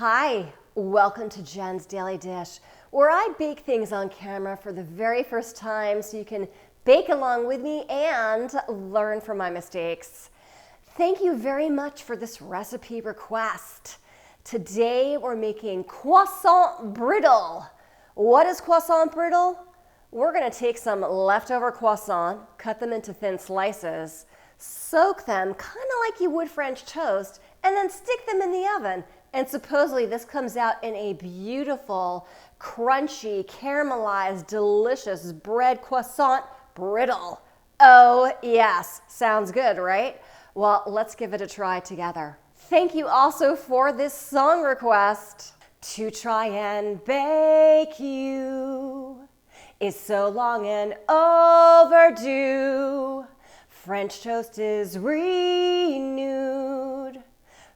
Hi, welcome to Jen's Daily Dish, where I bake things on camera for the very first time so you can bake along with me and learn from my mistakes. Thank you very much for this recipe request. Today we're making Croissant Brittle. What is Croissant Brittle? We're going to take some leftover croissant, cut them into thin slices, soak them kind of like you would French toast, and then stick them in the oven. And supposedly this comes out in a beautiful, crunchy, caramelized, delicious bread croissant brittle. Oh yes, sounds good, right? Well, let's give it a try together. Thank you also for this song request. To try and bake you is so long and overdue. French toast is renewed,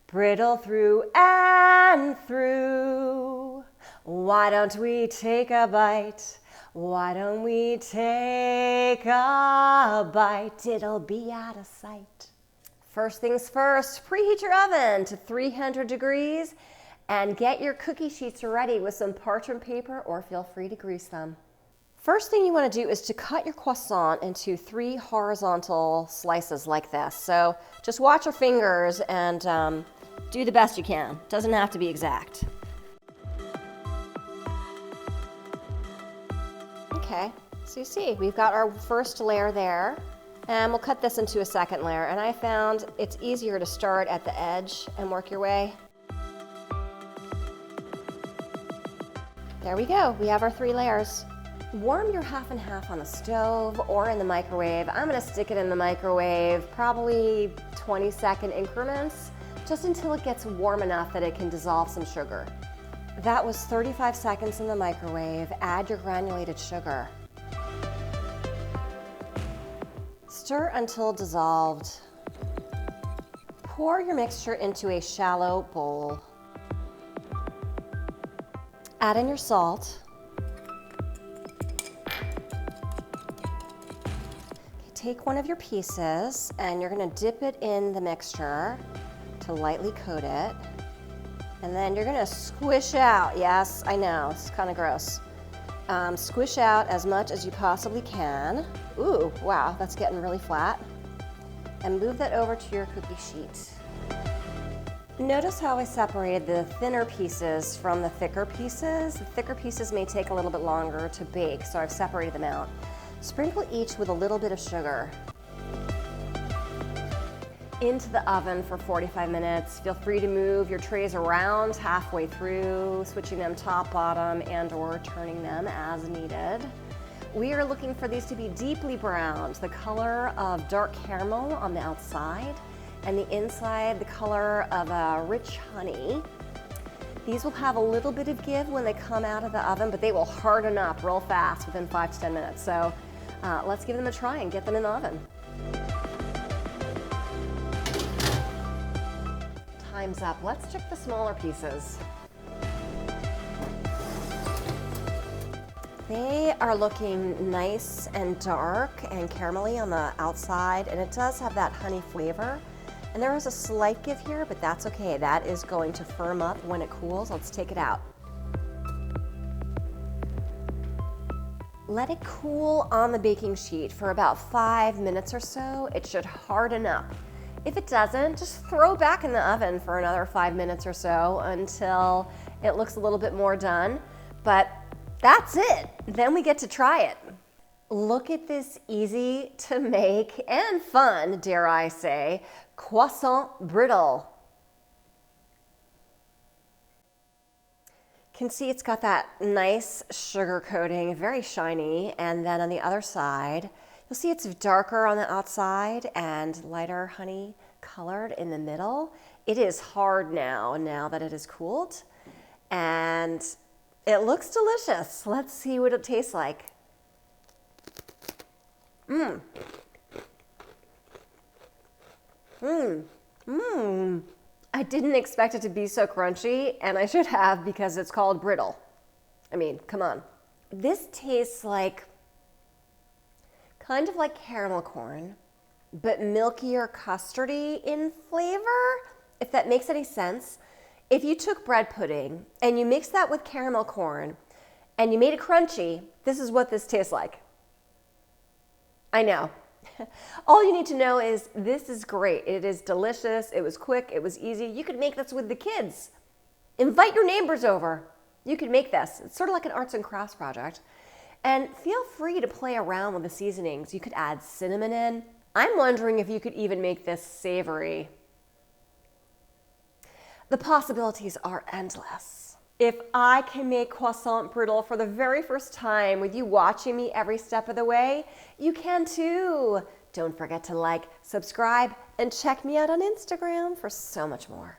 brittle through and through. Why don't we take a bite? Why don't we take a bite? It'll be out of sight. First things first, preheat your oven to 300 degrees and get your cookie sheets ready with some parchment paper, or feel free to grease them. First thing you want to do is to cut your croissant into 3 horizontal slices like this. So just watch your fingers and do the best you can. Doesn't have to be exact. Okay, so you see, we've got our first layer there, and we'll cut this into a second layer. And I found it's easier to start at the edge and work your way. There we go, we have our 3 layers. Warm your half and half on the stove or in the microwave. I'm gonna stick it in the microwave, probably 20-second increments, just until it gets warm enough that it can dissolve some sugar. That was 35 seconds in the microwave. Add your granulated sugar. Stir until dissolved. Pour your mixture into a shallow bowl. Add in your salt. Take one of your pieces and you're going to dip it in the mixture to lightly coat it. And then you're going to squish out. Yes, I know, it's kind of gross. Squish out as much as you possibly can. Ooh, wow, that's getting really flat. And move that over to your cookie sheet. Notice how I separated the thinner pieces from the thicker pieces. The thicker pieces may take a little bit longer to bake, so I've separated them out. Sprinkle each with a little bit of sugar. Into the oven for 45 minutes. Feel free to move your trays around halfway through, switching them top, bottom, and or turning them as needed. We are looking for these to be deeply browned, the color of dark caramel on the outside, and the inside the color of a rich honey. These will have a little bit of give when they come out of the oven, but they will harden up real fast within 5 to 10 minutes. So let's give them a try and get them in the oven. Time's up. Let's check the smaller pieces. They are looking nice and dark and caramelly on the outside, and it does have that honey flavor. And there is a slight give here, but that's okay. That is going to firm up when it cools. Let's take it out. Let it cool on the baking sheet for about 5 minutes or so. It should harden up. If it doesn't, just throw it back in the oven for another 5 minutes or so until it looks a little bit more done. But that's it. Then we get to try it. Look at this easy to make and fun, dare I say, Croissant Brittle. You can see it's got that nice sugar coating, very shiny, and then on the other side, you'll see it's darker on the outside and lighter honey colored in the middle. It is hard now that it is cooled, and it looks delicious. Let's see what it tastes like. I didn't expect it to be so crunchy, and I should have, because it's called brittle. I mean, come on. This tastes like, kind of like caramel corn, but milkier custardy in flavor, if that makes any sense. If you took bread pudding and you mixed that with caramel corn and you made it crunchy, this is what this tastes like. I know. All you need to know is this is great. It is delicious. It was quick. It was easy. You could make this with the kids. Invite your neighbors over. You could make this. It's sort of like an arts and crafts project. And feel free to play around with the seasonings. You could add cinnamon in. I'm wondering if you could even make this savory. The possibilities are endless. If I can make Croissant Brittle for the very first time with you watching me every step of the way, you can too. Don't forget to like, subscribe, and check me out on Instagram for so much more.